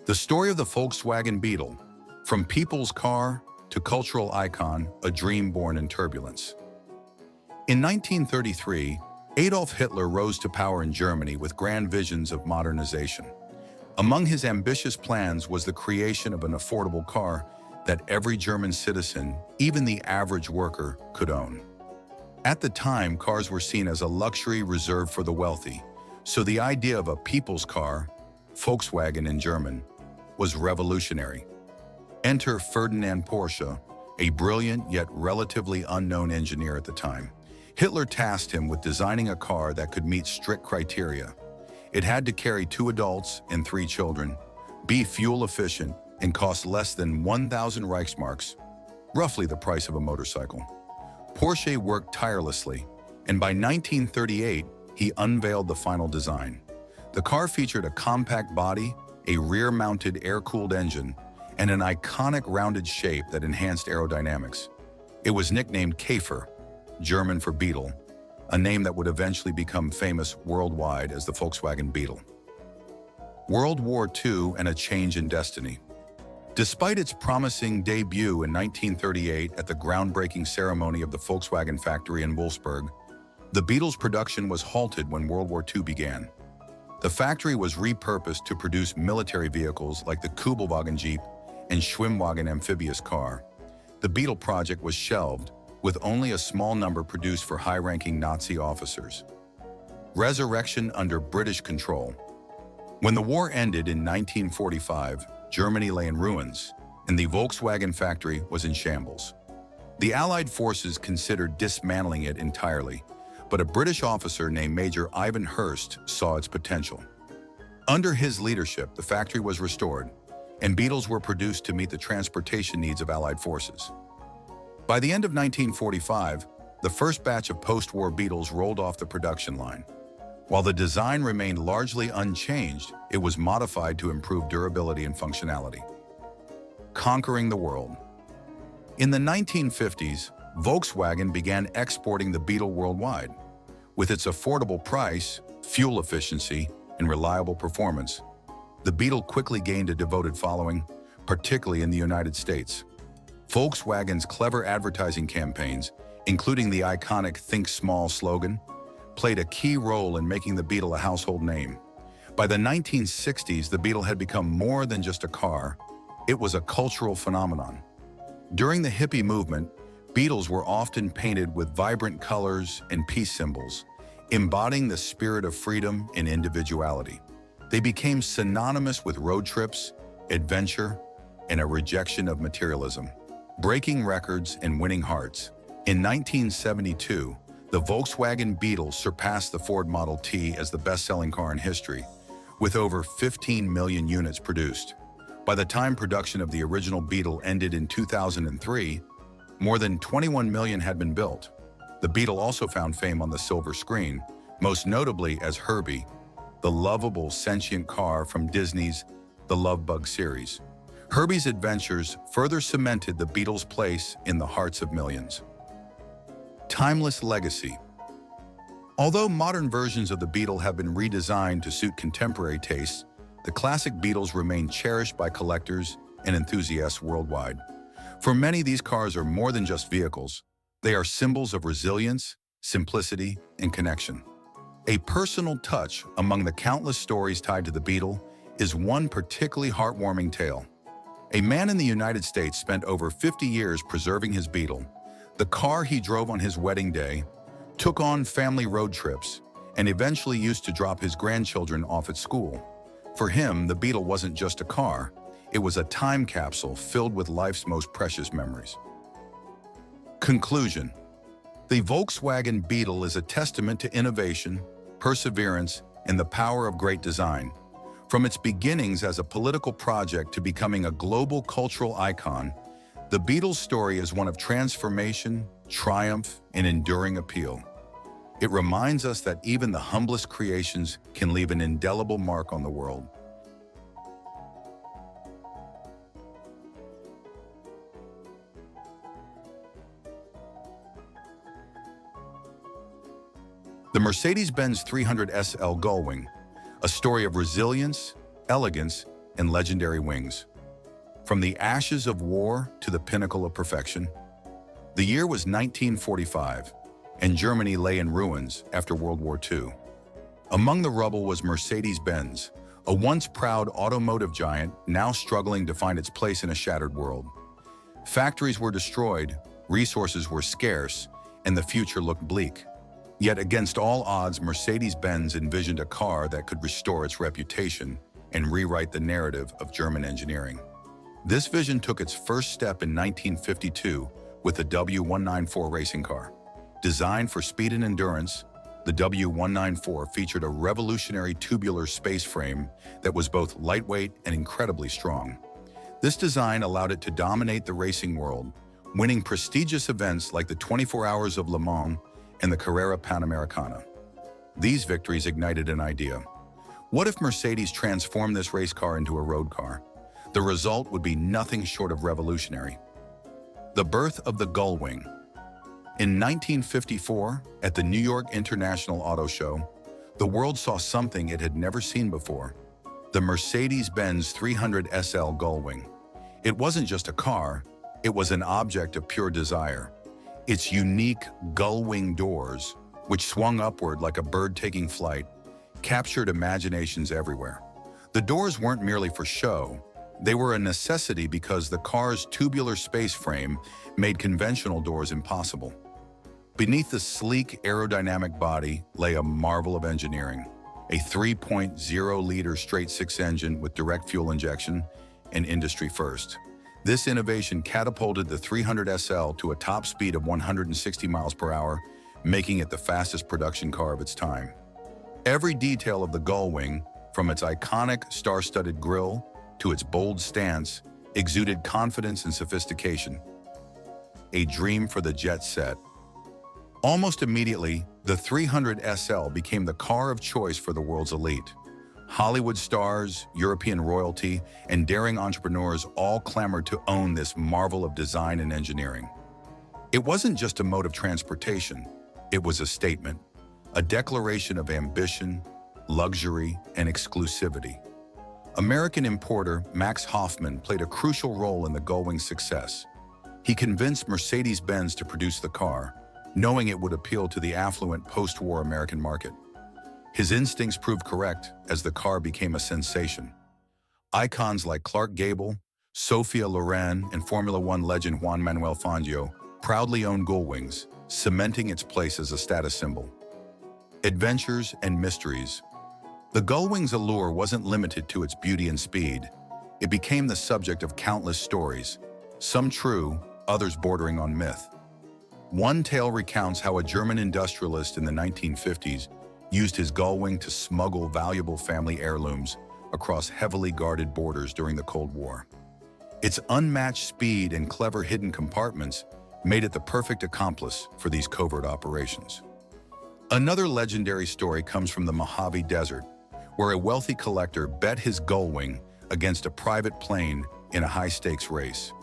The story of the Volkswagen Beetle, from people's car to cultural icon, a dream born in turbulence. In 1933, Adolf Hitler rose to power in Germany with grand visions of modernization. Among his ambitious plans was the creation of an affordable car that every German citizen, even the average worker, could own. At the time, cars were seen as a luxury reserved for the wealthy, so the idea of a people's car, Volkswagen in German, was revolutionary. Enter Ferdinand Porsche, a brilliant yet relatively unknown engineer at the time. Hitler tasked him with designing a car that could meet strict criteria. It had to carry 2 adults and 3 children, be fuel efficient, and cost less than 1,000 Reichsmarks, roughly the price of a motorcycle. Porsche worked tirelessly, and by 1938, he unveiled the final design. The car featured a compact body, a rear-mounted air-cooled engine, and an iconic rounded shape that enhanced aerodynamics. It was nicknamed Käfer, German for Beetle, a name that would eventually become famous worldwide as the Volkswagen Beetle. World War II and a change in destiny. Despite its promising debut in 1938 at the groundbreaking ceremony of the Volkswagen factory in Wolfsburg, the Beetle's production was halted when World War II began. The factory was repurposed to produce military vehicles like the Gullwing Jeep and Schwimmwagen amphibious car. The Beetle project was shelved, with only a small number produced for high-ranking Nazi officers. Resurrection under British control. When the war ended in 1945, Germany lay in ruins, and the Volkswagen factory was in shambles. The Allied forces considered dismantling it entirely, but a British officer named Major Ivan Hurst saw its potential. Under his leadership, the factory was restored, and Beetles were produced to meet the transportation needs of Allied forces. By the end of 1945, the first batch of post-war Beetles rolled off the production line. While the design remained largely unchanged, it was modified to improve durability and functionality. Conquering the world. In the 1950s, Volkswagen began exporting the Beetle worldwide. With its affordable price, fuel efficiency, and reliable performance, the Beetle quickly gained a devoted following, particularly in the United States. Volkswagen's clever advertising campaigns, including the iconic "Think Small" slogan, played a key role in making the Beetle a household name. By the 1960s, the Beetle had become more than just a car. It was a cultural phenomenon. During the hippie movement, Beetles were often painted with vibrant colors and peace symbols, embodying the spirit of freedom and individuality. They became synonymous with road trips, adventure, and a rejection of materialism, breaking records and winning hearts. In 1972, the Volkswagen Beetle surpassed the Ford Model T as the best-selling car in history, with over 15 million units produced. By the time production of the original Beetle ended in 2003, more than 21 million had been built. The Beetle also found fame on the silver screen, most notably as Herbie, the lovable sentient car from Disney's The Love Bug series. Herbie's adventures further cemented the Beetle's place in the hearts of millions. Timeless legacy. Although modern versions of the Beetle have been redesigned to suit contemporary tastes, the classic Beetles remain cherished by collectors and enthusiasts worldwide. For many, these cars are more than just vehicles. They are symbols of resilience, simplicity, and connection. A personal touch among the countless stories tied to the Beetle is one particularly heartwarming tale. A man in the United States spent over 50 years preserving his Beetle. The car he drove on his wedding day, took on family road trips, and eventually used to drop his grandchildren off at school. For him, the Beetle wasn't just a car, it was a time capsule filled with life's most precious memories. Conclusion. The Volkswagen Beetle is a testament to innovation, perseverance, and the power of great design. From its beginnings as a political project to becoming a global cultural icon, the Beetle's story is one of transformation, triumph, and enduring appeal. It reminds us that even the humblest creations can leave an indelible mark on the world. The Mercedes-Benz 300 SL Gullwing, a story of resilience, elegance, and legendary wings. From the ashes of war to the pinnacle of perfection. The year was 1945, and Germany lay in ruins after World War II. Among the rubble was Mercedes-Benz, a once proud automotive giant now struggling to find its place in a shattered world. Factories were destroyed, resources were scarce, and the future looked bleak. Yet against all odds, Mercedes-Benz envisioned a car that could restore its reputation and rewrite the narrative of German engineering. This vision took its first step in 1952 with the W194 racing car. Designed for speed and endurance, the W194 featured a revolutionary tubular space frame that was both lightweight and incredibly strong. This design allowed it to dominate the racing world, winning prestigious events like the 24 Hours of Le Mans and the Carrera Panamericana. These victories ignited an idea. What if Mercedes transformed this race car into a road car? The result would be nothing short of revolutionary. The birth of the Gullwing. In 1954, at the New York International Auto Show, the world saw something it had never seen before: the Mercedes-Benz 300 SL Gullwing. It wasn't just a car, it was an object of pure desire. Its unique gull-wing doors, which swung upward like a bird taking flight, captured imaginations everywhere. The doors weren't merely for show. They were a necessity because the car's tubular space frame made conventional doors impossible. Beneath the sleek aerodynamic body lay a marvel of engineering, a 3.0-liter straight-six engine with direct fuel injection, an industry first. This innovation catapulted the 300 SL to a top speed of 160 miles per hour, making it the fastest production car of its time. Every detail of the Gullwing, from its iconic star-studded grille to its bold stance, exuded confidence and sophistication. A dream for the jet set. Almost immediately, the 300 SL became the car of choice for the world's elite. Hollywood stars, European royalty, and daring entrepreneurs all clamored to own this marvel of design and engineering. It wasn't just a mode of transportation, it was a statement, a declaration of ambition, luxury, and exclusivity. American importer Max Hoffman played a crucial role in the Gullwing's success. He convinced Mercedes-Benz to produce the car, knowing it would appeal to the affluent post-war American market. His instincts proved correct as the car became a sensation. Icons like Clark Gable, Sophia Loren, and Formula One legend Juan Manuel Fangio proudly owned Gullwings, cementing its place as a status symbol. Adventures and mysteries. The Gullwing's allure wasn't limited to its beauty and speed. It became the subject of countless stories, some true, others bordering on myth. One tale recounts how a German industrialist in the 1950s used his Gullwing to smuggle valuable family heirlooms across heavily guarded borders during the Cold War. Its unmatched speed and clever hidden compartments made it the perfect accomplice for these covert operations. Another legendary story comes from the Mojave Desert, where a wealthy collector bet his Gullwing against a private plane in a high-stakes race.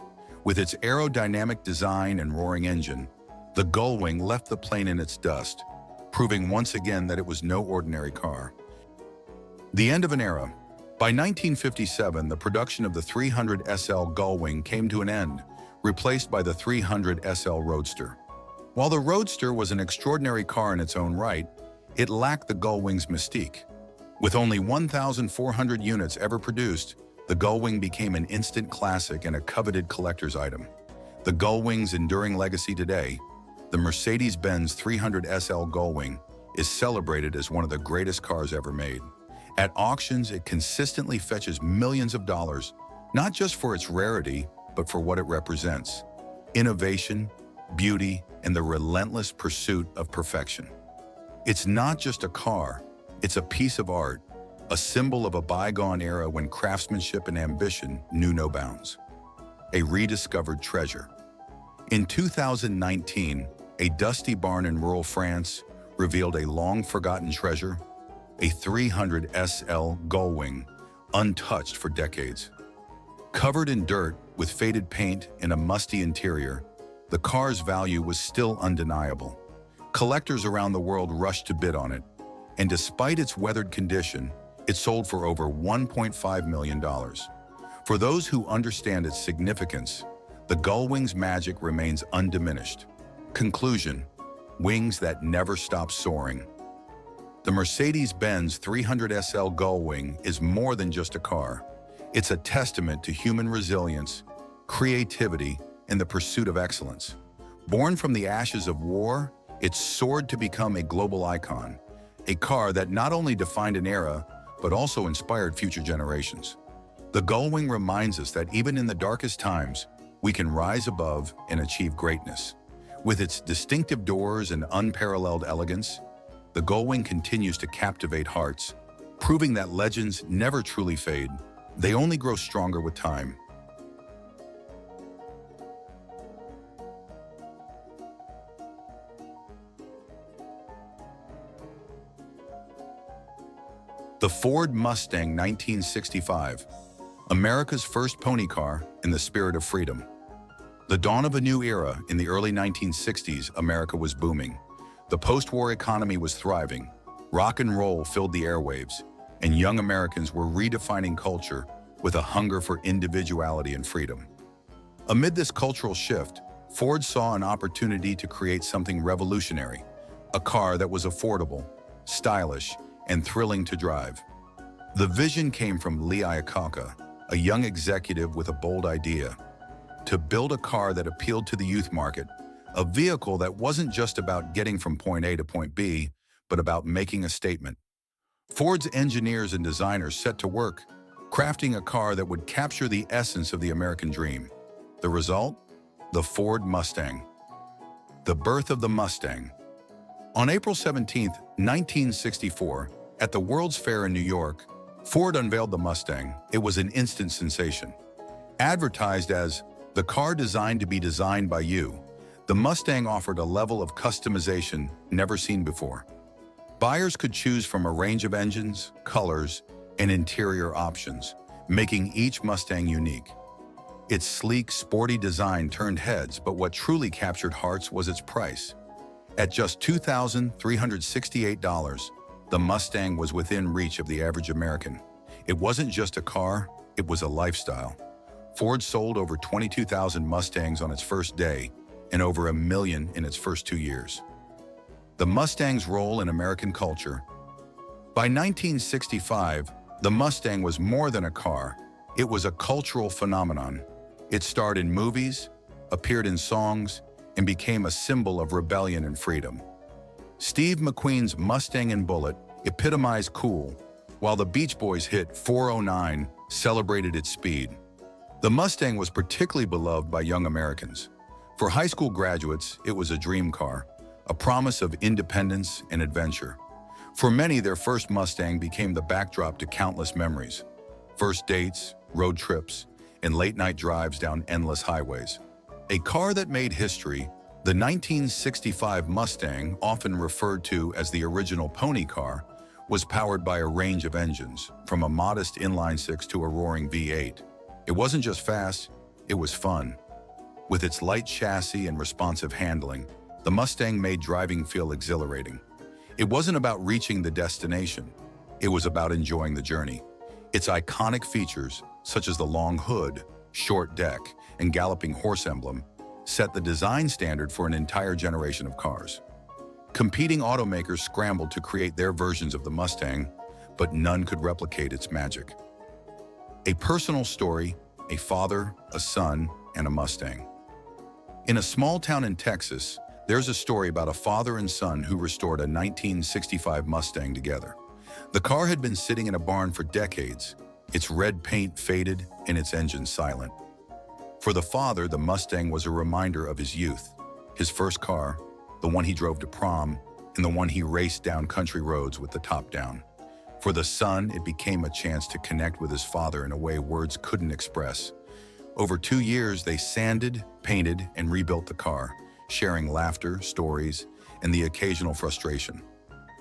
With its aerodynamic design and roaring engine, the Gullwing left the plane in its dust, proving once again that it was no ordinary car. The end of an era. By 1957, the production of the 300 SL Gullwing came to an end, replaced by the 300 SL Roadster. While the Roadster was an extraordinary car in its own right, it lacked the Gullwing's mystique. With only 1,400 units ever produced, the Gullwing became an instant classic and a coveted collector's item. The Gullwing's enduring legacy today, the Mercedes-Benz 300 SL Gullwing, is celebrated as one of the greatest cars ever made. At auctions, it consistently fetches millions of dollars, not just for its rarity, but for what it represents: innovation, beauty, and the relentless pursuit of perfection. It's not just a car, it's a piece of art, a symbol of a bygone era when craftsmanship and ambition knew no bounds. A rediscovered treasure. In 2019, a dusty barn in rural France revealed a long-forgotten treasure, a 300 SL Gullwing, untouched for decades. Covered in dirt with faded paint and a musty interior, the car's value was still undeniable. Collectors around the world rushed to bid on it, and despite its weathered condition, It sold for over $1.5 million. For those who understand its significance, the Gullwing's magic remains undiminished. Conclusion: wings that never stop soaring. The Mercedes-Benz 300 SL Gullwing is more than just a car. It's a testament to human resilience, creativity, and the pursuit of excellence. Born from the ashes of war, it soared to become a global icon, a car that not only defined an era, but also inspired future generations. The Gullwing reminds us that even in the darkest times, we can rise above and achieve greatness. With its distinctive doors and unparalleled elegance, the Gullwing continues to captivate hearts, proving that legends never truly fade. They only grow stronger with time. The Ford Mustang 1965, America's first pony car in the spirit of freedom. The dawn of a new era. In the early 1960s, America was booming. The post-war economy was thriving. Rock and roll filled the airwaves, and young Americans were redefining culture with a hunger for individuality and freedom. Amid this cultural shift, Ford saw an opportunity to create something revolutionary, a car that was affordable, stylish, and thrilling to drive. The vision came from Lee Iacocca, a young executive with a bold idea: to build a car that appealed to the youth market, a vehicle that wasn't just about getting from point A to point B, but about making a statement. Ford's engineers and designers set to work, crafting a car that would capture the essence of the American dream. The result? The Ford Mustang. The birth of the Mustang. On April 17, 1964, at the World's Fair in New York, Ford unveiled the Mustang. It was an instant sensation. Advertised as the car designed to be designed by you, the Mustang offered a level of customization never seen before. Buyers could choose from a range of engines, colors, and interior options, making each Mustang unique. Its sleek, sporty design turned heads, but what truly captured hearts was its price. At just $2,368, the Mustang was within reach of the average American. It wasn't just a car, it was a lifestyle. Ford sold over 22,000 Mustangs on its first day and over 1 million in its first 2 years. The Mustang's role in American culture. By 1965, the Mustang was more than a car. It was a cultural phenomenon. It starred in movies, appeared in songs, and became a symbol of rebellion and freedom. Steve McQueen's Mustang and Bullet epitomized cool, while the Beach Boys' hit 409 celebrated its speed. The Mustang was particularly beloved by young Americans. For high school graduates, it was a dream car, a promise of independence and adventure. For many, their first Mustang became the backdrop to countless memories: first dates, road trips, and late-night drives down endless highways. A car that made history, the 1965 Mustang, often referred to as the original pony car, was powered by a range of engines, from a modest inline-six to a roaring V8. It wasn't just fast, it was fun. With its light chassis and responsive handling, the Mustang made driving feel exhilarating. It wasn't about reaching the destination, it was about enjoying the journey. Its iconic features, such as the long hood, short deck, and galloping horse emblem, set the design standard for an entire generation of cars. Competing automakers scrambled to create their versions of the Mustang, but none could replicate its magic. A personal story: a father, a son, and a Mustang. In a small town in Texas, there's a story about a father and son who restored a 1965 Mustang together. The car had been sitting in a barn for decades, its red paint faded and its engine silent. For the father, the Mustang was a reminder of his youth, his first car, the one he drove to prom, and the one he raced down country roads with the top down. For the son, it became a chance to connect with his father in a way words couldn't express. Over 2 years, they sanded, painted, and rebuilt the car, sharing laughter, stories, and the occasional frustration.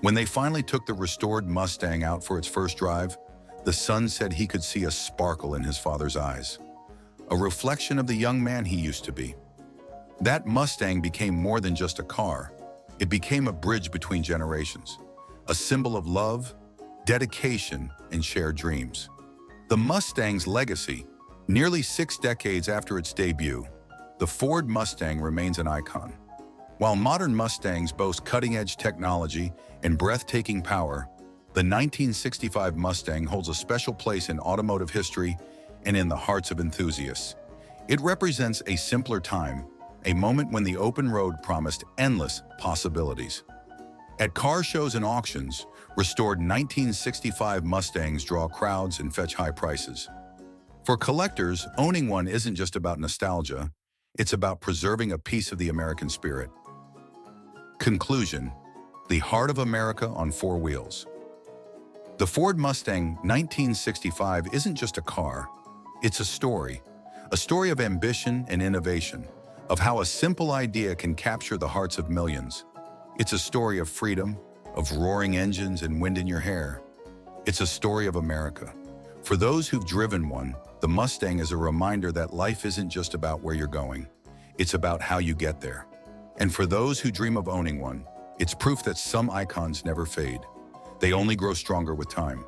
When they finally took the restored Mustang out for its first drive, the son said he could see a sparkle in his father's eyes, a reflection of the young man he used to be. That Mustang became more than just a car. It became a bridge between generations, a symbol of love, dedication, and shared dreams. The Mustang's legacy. Nearly 6 decades after its debut, the Ford Mustang remains an icon. While modern Mustangs boast cutting-edge technology and breathtaking power, the 1965 Mustang holds a special place in automotive history and in the hearts of enthusiasts. It represents a simpler time, a moment when the open road promised endless possibilities. At car shows and auctions, restored 1965 Mustangs draw crowds and fetch high prices. For collectors, owning one isn't just about nostalgia, it's about preserving a piece of the American spirit. Conclusion: the heart of America on 4 wheels. The Ford Mustang 1965 isn't just a car, it's a story of ambition and innovation, of how a simple idea can capture the hearts of millions. It's a story of freedom, of roaring engines and wind in your hair. It's a story of America. For those who've driven one, the Mustang is a reminder that life isn't just about where you're going, it's about how you get there. And for those who dream of owning one, it's proof that some icons never fade. They only grow stronger with time.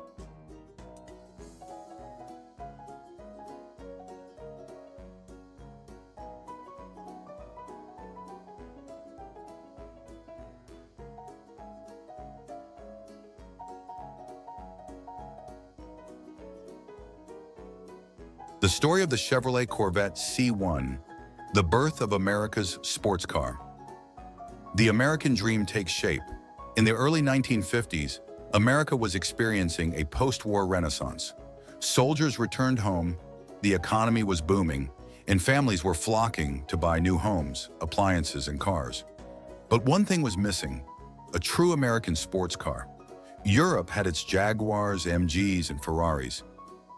The story of the Chevrolet Corvette C1, the birth of America's sports car. The American dream takes shape. In the early 1950s, America was experiencing a post-war renaissance. Soldiers returned home, the economy was booming, and families were flocking to buy new homes, appliances, and cars. But one thing was missing: a true American sports car. Europe had its Jaguars, MGs, and Ferraris,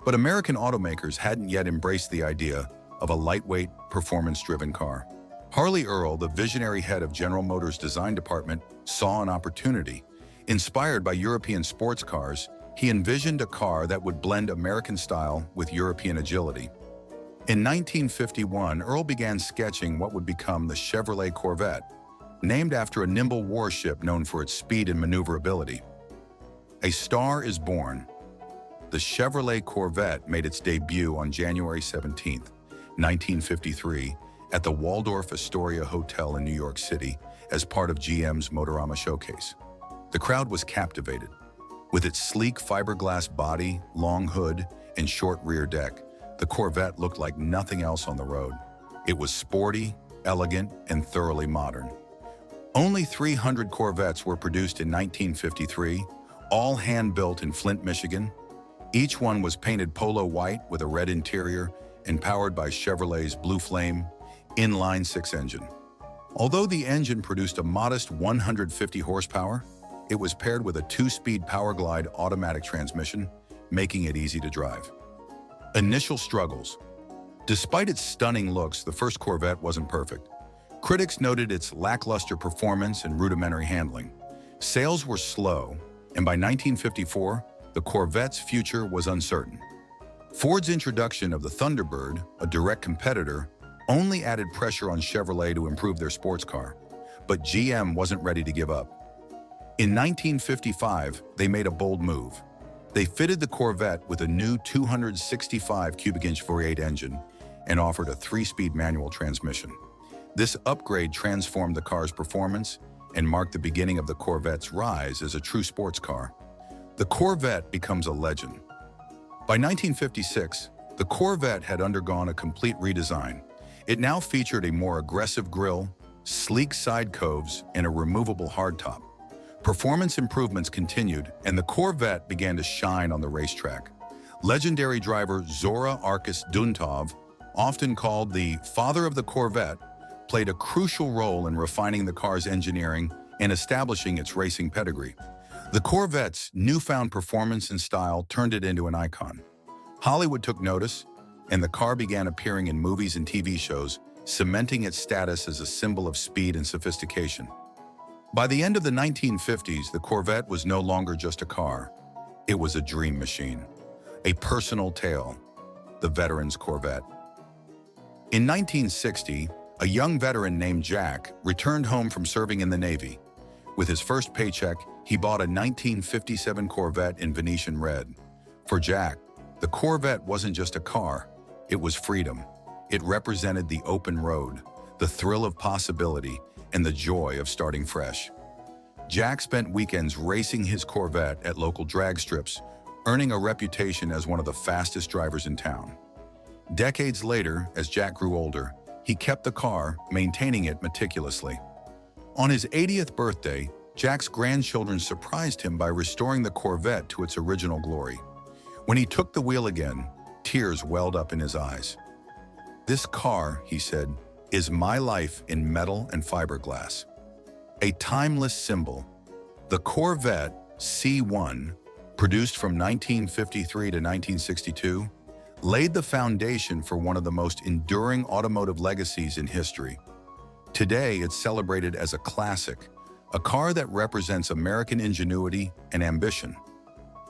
but American automakers hadn't yet embraced the idea of a lightweight, performance-driven car. Harley Earl, the visionary head of General Motors' design department, saw an opportunity. Inspired by European sports cars, he envisioned a car that would blend American style with European agility. In 1951, Earl began sketching what would become the Chevrolet Corvette, named after a nimble warship known for its speed and maneuverability. A star is born. The Chevrolet Corvette made its debut on January 17, 1953, at the Waldorf Astoria Hotel in New York City as part of GM's Motorama Showcase. The crowd was captivated. With its sleek fiberglass body, long hood, and short rear deck, the Corvette looked like nothing else on the road. It was sporty, elegant, and thoroughly modern. Only 300 Corvettes were produced in 1953, all hand-built in Flint, Michigan. Each one was painted polo white with a red interior and powered by Chevrolet's Blue Flame inline-6 engine. Although the engine produced a modest 150 horsepower, it was paired with a 2-speed Powerglide automatic transmission, making it easy to drive. Initial struggles. Despite its stunning looks, the first Corvette wasn't perfect. Critics noted its lackluster performance and rudimentary handling. Sales were slow, and by 1954, the Corvette's future was uncertain. Ford's introduction of the Thunderbird, a direct competitor, only added pressure on Chevrolet to improve their sports car. But GM wasn't ready to give up. In 1955, they made a bold move. They fitted the Corvette with a new 265 cubic inch V8 engine and offered a 3-speed manual transmission. This upgrade transformed the car's performance and marked the beginning of the Corvette's rise as a true sports car. The Corvette becomes a legend. By 1956, the Corvette had undergone a complete redesign. It now featured a more aggressive grille, sleek side coves, and a removable hardtop. Performance improvements continued, and the Corvette began to shine on the racetrack. Legendary driver Zora Arkus Duntov, often called the father of the Corvette, played a crucial role in refining the car's engineering and establishing its racing pedigree. The Corvette's newfound performance and style turned it into an icon. Hollywood took notice, and the car began appearing in movies and TV shows, cementing its status as a symbol of speed and sophistication. By the end of the 1950s, the Corvette was no longer just a car. It was a dream machine, a personal tale, the veteran's Corvette. In 1960, a young veteran named Jack returned home from serving in the Navy. With his first paycheck, he bought a 1957 Corvette in Venetian red. For Jack, the Corvette wasn't just a car, it was freedom. It represented the open road, the thrill of possibility, and the joy of starting fresh. Jack spent weekends racing his Corvette at local drag strips, earning a reputation as one of the fastest drivers in town. Decades later, as Jack grew older, he kept the car, maintaining it meticulously. On his 80th birthday, Jack's grandchildren surprised him by restoring the Corvette to its original glory. When he took the wheel again, tears welled up in his eyes. "This car," he said, "is my life in metal and fiberglass." A timeless symbol, the Corvette C1, produced from 1953 to 1962, laid the foundation for one of the most enduring automotive legacies in history. Today, it's celebrated as a classic, a car that represents American ingenuity and ambition.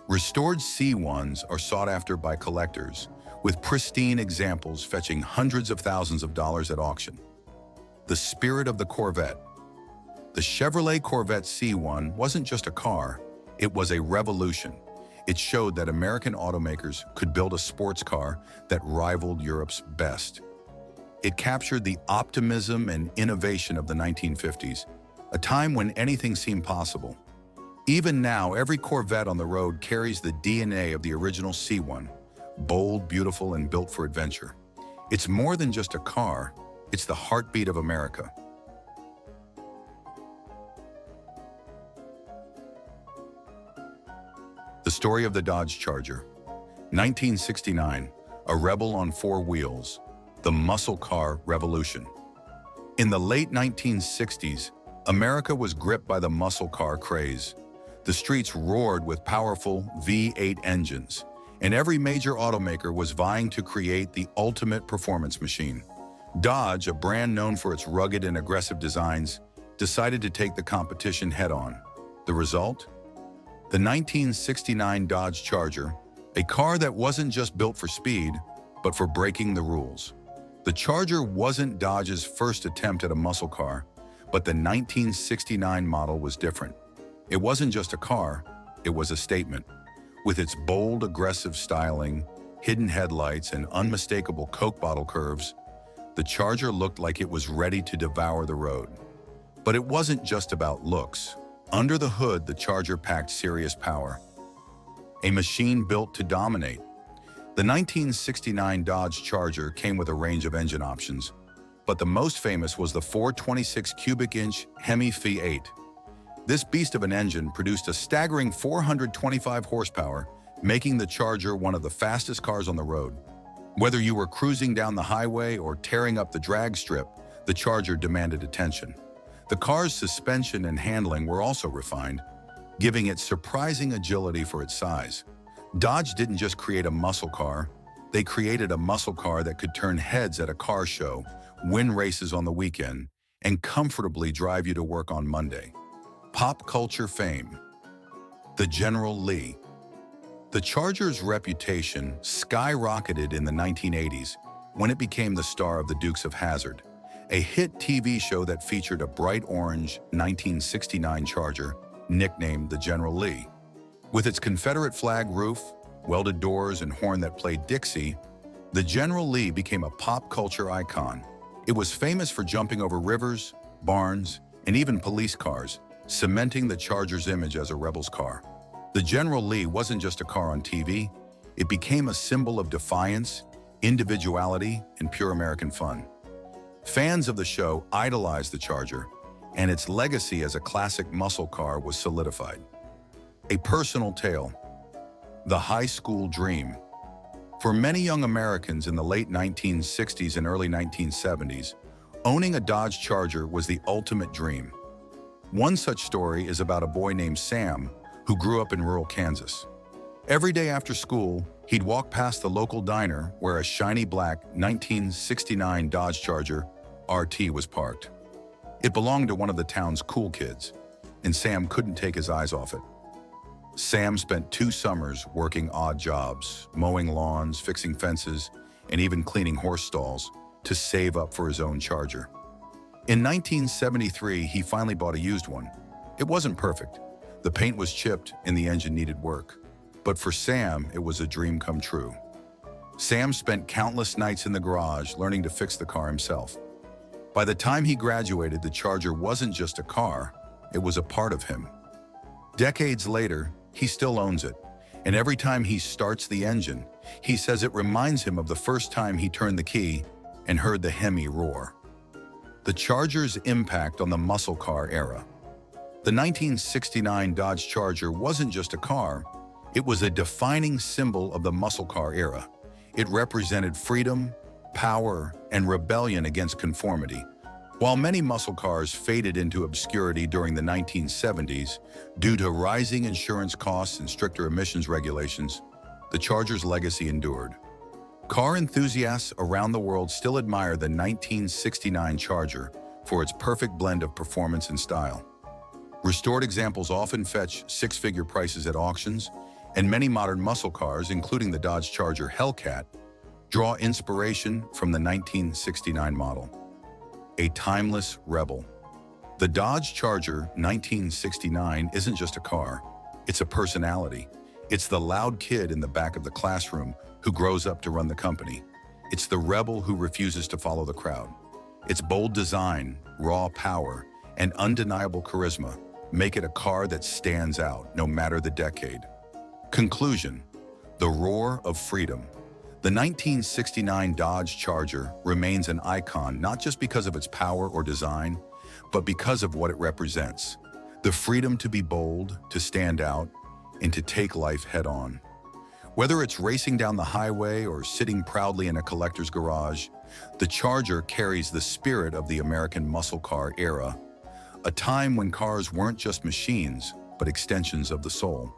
Restored C1s are sought after by collectors, with pristine examples fetching hundreds of thousands of dollars at auction. The spirit of the Corvette. The Chevrolet Corvette C1 wasn't just a car, it was a revolution. It showed that American automakers could build a sports car that rivaled Europe's best. It captured the optimism and innovation of the 1950s, a time when anything seemed possible. Even now, every Corvette on the road carries the DNA of the original C1, bold, beautiful, and built for adventure. It's more than just a car, it's the heartbeat of America. The story of the Dodge Charger. 1969, a rebel on four wheels, the muscle car revolution. In the late 1960s, America was gripped by the muscle car craze. The streets roared with powerful V8 engines, and every major automaker was vying to create the ultimate performance machine. Dodge, a brand known for its rugged and aggressive designs, decided to take the competition head-on. The result? The 1969 Dodge Charger, a car that wasn't just built for speed, but for breaking the rules. The Charger wasn't Dodge's first attempt at a muscle car, but the 1969 model was different. It wasn't just a car, it was a statement. With its bold, aggressive styling, hidden headlights, and unmistakable Coke bottle curves, the Charger looked like it was ready to devour the road. But it wasn't just about looks. Under the hood, the Charger packed serious power. A machine built to dominate. The 1969 Dodge Charger came with a range of engine options, but the most famous was the 426 cubic inch Hemi V8. This beast of an engine produced a staggering 425 horsepower, making the Charger one of the fastest cars on the road. Whether you were cruising down the highway or tearing up the drag strip, the Charger demanded attention. The car's suspension and handling were also refined, giving it surprising agility for its size. Dodge didn't just create a muscle car, they created a muscle car that could turn heads at a car show, win races on the weekend, and comfortably drive you to work on Monday. Pop culture fame. The General Lee. The Charger's reputation skyrocketed in the 1980s when it became the star of the Dukes of Hazzard, a hit TV show that featured a bright orange 1969 Charger nicknamed the General Lee. With its Confederate flag roof, welded doors, and horn that played Dixie, the General Lee became a pop culture icon. It was famous for jumping over rivers, barns, and even police cars, cementing the Charger's image as a rebel's car. The General Lee wasn't just a car on TV, it became a symbol of defiance, individuality, and pure American fun. Fans of the show idolized the Charger, and its legacy as a classic muscle car was solidified. A personal tale. The high school dream. For many young Americans in the late 1960s and early 1970s, owning a Dodge Charger was the ultimate dream. One such story is about a boy named Sam who grew up in rural Kansas. Every day after school, he'd walk past the local diner where a shiny black 1969 Dodge Charger RT was parked. It belonged to one of the town's cool kids, and Sam couldn't take his eyes off it. Sam spent 2 summers working odd jobs, mowing lawns, fixing fences, and even cleaning horse stalls to save up for his own Charger. In 1973, he finally bought a used one. It wasn't perfect, The paint was chipped and the engine needed work. But for Sam, it was a dream come true. Sam spent countless nights in the garage learning to fix the car himself. By the time he graduated, the Charger wasn't just a car, it was a part of him. Decades later, he still owns it, and every time he starts the engine, he says it reminds him of the first time he turned the key and heard the Hemi roar. The Charger's impact on the muscle car era. The 1969 Dodge Charger wasn't just a car, it was a defining symbol of the muscle car era. It represented freedom, power, and rebellion against conformity. While many muscle cars faded into obscurity during the 1970s due to rising insurance costs and stricter emissions regulations, the Charger's legacy endured. Car enthusiasts around the world still admire the 1969 Charger for its perfect blend of performance and style. Restored examples often fetch six-figure prices at auctions, and many modern muscle cars, including the Dodge Charger Hellcat, draw inspiration from the 1969 model. A timeless rebel. The Dodge Charger 1969 isn't just a car, it's a personality. It's the loud kid in the back of the classroom who grows up to run the company. It's the rebel who refuses to follow the crowd. Its bold design, raw power, and undeniable charisma make it a car that stands out no matter the decade. Conclusion: the roar of freedom. The 1969 Dodge Charger remains an icon not just because of its power or design, but because of what it represents. The freedom to be bold, to stand out, and to take life head-on. Whether it's racing down the highway or sitting proudly in a collector's garage, the Charger carries the spirit of the American muscle car era, a time when cars weren't just machines, but extensions of the soul.